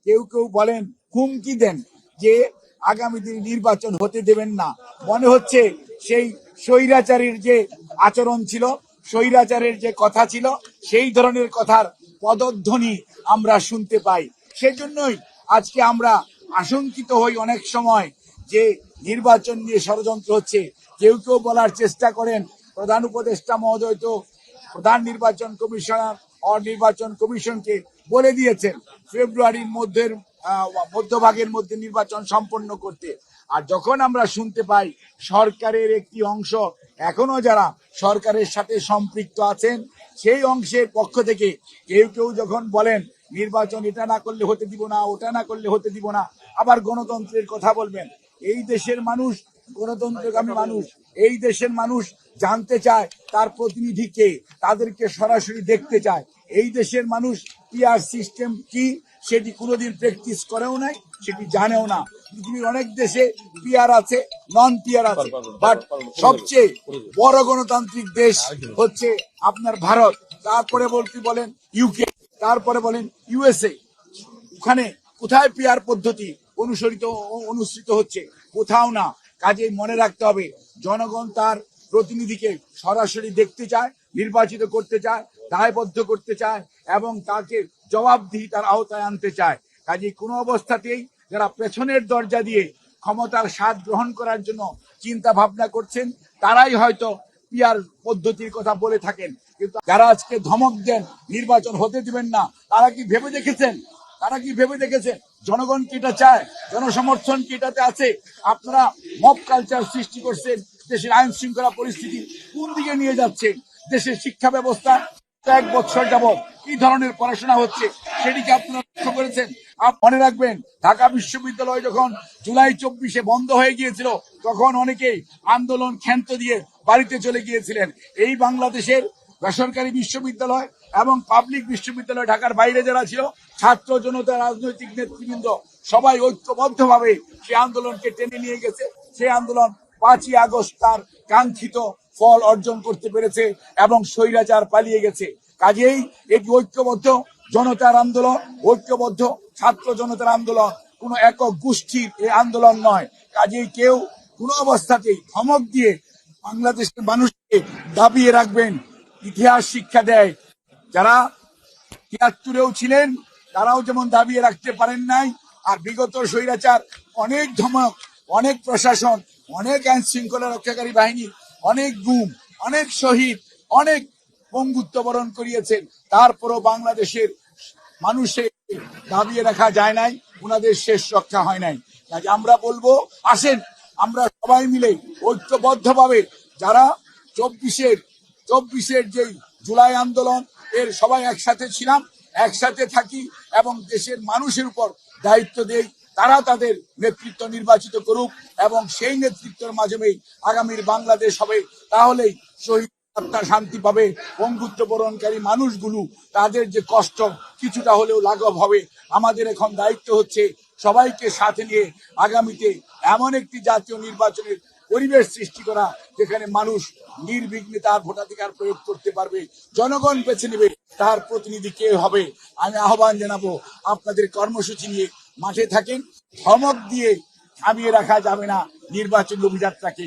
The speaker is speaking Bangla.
কেউ কেউ বলেন, হুমকি দেন যে আগামী দিনে নির্বাচন হতে দেবেন না। মনে হচ্ছে সেই স্বৈরাচারের যে আচরণ ছিল, স্বৈরাচারের যে কথা ছিল, সেই ধরনের কথার পদধ্বনি আমরা শুনতে পাই। সেজন্যই আজকে আমরা আশঙ্কিত হই অনেক সময় যে নির্বাচন নিয়ে ষড়যন্ত্র হচ্ছে। কেউ কেউ বলার চেষ্টা করেন, প্রধান উপদেষ্টা মহোদয় তো প্রধান নির্বাচন কমিশনার ও নির্বাচন কমিশনকে বলে দিয়েছেন ফেব্রুয়ারির মধ্যভাগের মধ্যে নির্বাচন সম্পন্ন করতে। আর যখন আমরা শুনতে পাই সরকারের একটি অংশ এখনো যারা সরকারের সাথে সম্পৃক্ত আছেন, সেই অংশের পক্ষ থেকে কেউ কেউ যখন বলেন নির্বাচন এটা না করলে হতে দিব না, ওটা না করলে হতে দিব না, আবার গণতন্ত্রের কথা বলবেন। এই দেশের মানুষ গণতন্ত্রগামী মানুষ। এই দেশের মানুষ জানতে চায় তার প্রতিনিধি কে, তাদেরকে সরাসরি দেখতে চায়। এই দেশের মানুষ পিআর সিস্টেম কি সেটি কোনোদিন প্র্যাকটিস করেও নাই, সেটি জানেও না। পৃথিবীর অনেক দেশে পিআর আছে, নন পিআর আছে, বাট সবচেয়ে বড় গণতান্ত্রিক দেশ হচ্ছে আপনার ভারত। তারপরে বলেন ইউকে, তারপরে বলেন ইউএসএ। ওখানে কোথায় পিআর পদ্ধতি অনুসৃত হচ্ছে? কোথাও না। কাজেই মনে রাখতে হবে, জনগণ তার প্রতিনিধিকে সরাসরি দেখতে চায়, নির্বাচিত করতে চায়, দায়বদ্ধ করতে চায় এবং তাকে জবাবদিহিতার আওতায় আনতে চায়। কাজেই কোনো অবস্থাতেই যারা পেছনের দরজা দিয়ে ক্ষমতার স্বাদ গ্রহণ করার জন্য চিন্তা ভাবনা করছেন, তারাই হয়তো পিআর পদ্ধতির কথা বলে থাকেন। কিন্তু যারা আজকে ধমক দেন নির্বাচন হতে দিবেন না, তারা কি ভেবে দেখেছেন জনগণ কি এটা চায়? জনসমর্থন কি এটাতে আছে? আপনারা মব কালচার সৃষ্টি করছেন, দেশের আইন শৃঙ্খলা পরিস্থিতি কোন দিকে নিয়ে যাচ্ছে, দেশের শিক্ষা ব্যবস্থা 1 বছর যাবৎ কি ধরনের পড়াশোনা হচ্ছে সেটিকে আপনারা লক্ষ্য করেছেন? মনে রাখবেন, ঢাকা বিশ্ববিদ্যালয় যখন জুলাই 24-এ বন্ধ হয়ে গিয়েছিল, তখন অনেকেই আন্দোলন ক্ষান্ত দিয়ে বাড়িতে চলে গিয়েছিলেন। এই বাংলাদেশের বেসরকারি বিশ্ববিদ্যালয় এবং পাবলিক বিশ্ববিদ্যালয় ঢাকার বাইরে যারা ছিল, ছাত্র জনতা, রাজনৈতিক নেতৃবৃন্দ সবাই ঐক্যবদ্ধভাবে সেই আন্দোলনকে টেনে নিয়ে গেছে। সেই আন্দোলন 5ই আগস্ট তার কাঙ্ক্ষিত ফল অর্জন করতে পেরেছে এবং স্বৈরাচার পালিয়ে গেছে। কাজেই এটি ঐক্যবদ্ধ জনতার আন্দোলন, ঐক্যবদ্ধ ছাত্র জনতার আন্দোলন, কোনো একক গোষ্ঠীর এই আন্দোলন নয়। কাজেই কেউ কোনো অবস্থাতেই ধমক দিয়ে বাংলাদেশের মানুষকে দাবিয়ে রাখবেন। ইতিহাস শিক্ষা দেয়, যারা ৭৩-এও ছিলেন তারাও যেমন দাবিয়ে রাখতে পারেন নাই, আর বিগত স্বৈরাচার অনেক ধমক, অনেক প্রশাসন, অনেক আইন শৃঙ্খলা রক্ষাকারী বাহিনী, অনেক গুম, অনেক শহীদ, অনেক পঙ্গুত্ব বরণ করিয়েছেন। তারপরও বাংলাদেশের মানুষের দাবিয়ে রাখা যায় নাই, ওনাদের শেষ রক্ষা হয় নাই। কাজে আমরা বলবো, আসেন আমরা সবাই মিলে ঐক্যবদ্ধভাবে যারা 24-এর যে জুলাই আন্দোলন এর সবাই একসাথে ছিলাম, একসাথে থাকি এবং দেশের মানুষের উপর দায়িত্ব দেই, তারা তাদের নেতৃত্ব নির্বাচিত করুক এবং সেই নেতৃত্বের মাধ্যমেই আগামীর বাংলাদেশ হবে। তাহলেই শহীদ আত্মা শান্তি পাবে, পঙ্গুত্ব বরণকারী মানুষগুলো তাদের যে কষ্ট কিছুটা হলেও লাঘব হবে। আমাদের এখন দায়িত্ব হচ্ছে সবাইকে সাথে নিয়ে আগামীতে এমন একটি জাতীয় নির্বাচনের পরিবেশ সৃষ্টি করা, যেখানে মানুষ নির্বিঘ্নে তার ভোটাধিকার প্রয়োগ করতে পারবে। জনগণ বেছে নেবে তার প্রতিনিধি কে হবে। আমি আহ্বান জানাবো, আপনাদের কর্মসূচি নিয়ে মাঠে থাকেন, ধমক দিয়ে থামিয়ে রাখা যাবে না নির্বাচনী অভিযাত্রাকে।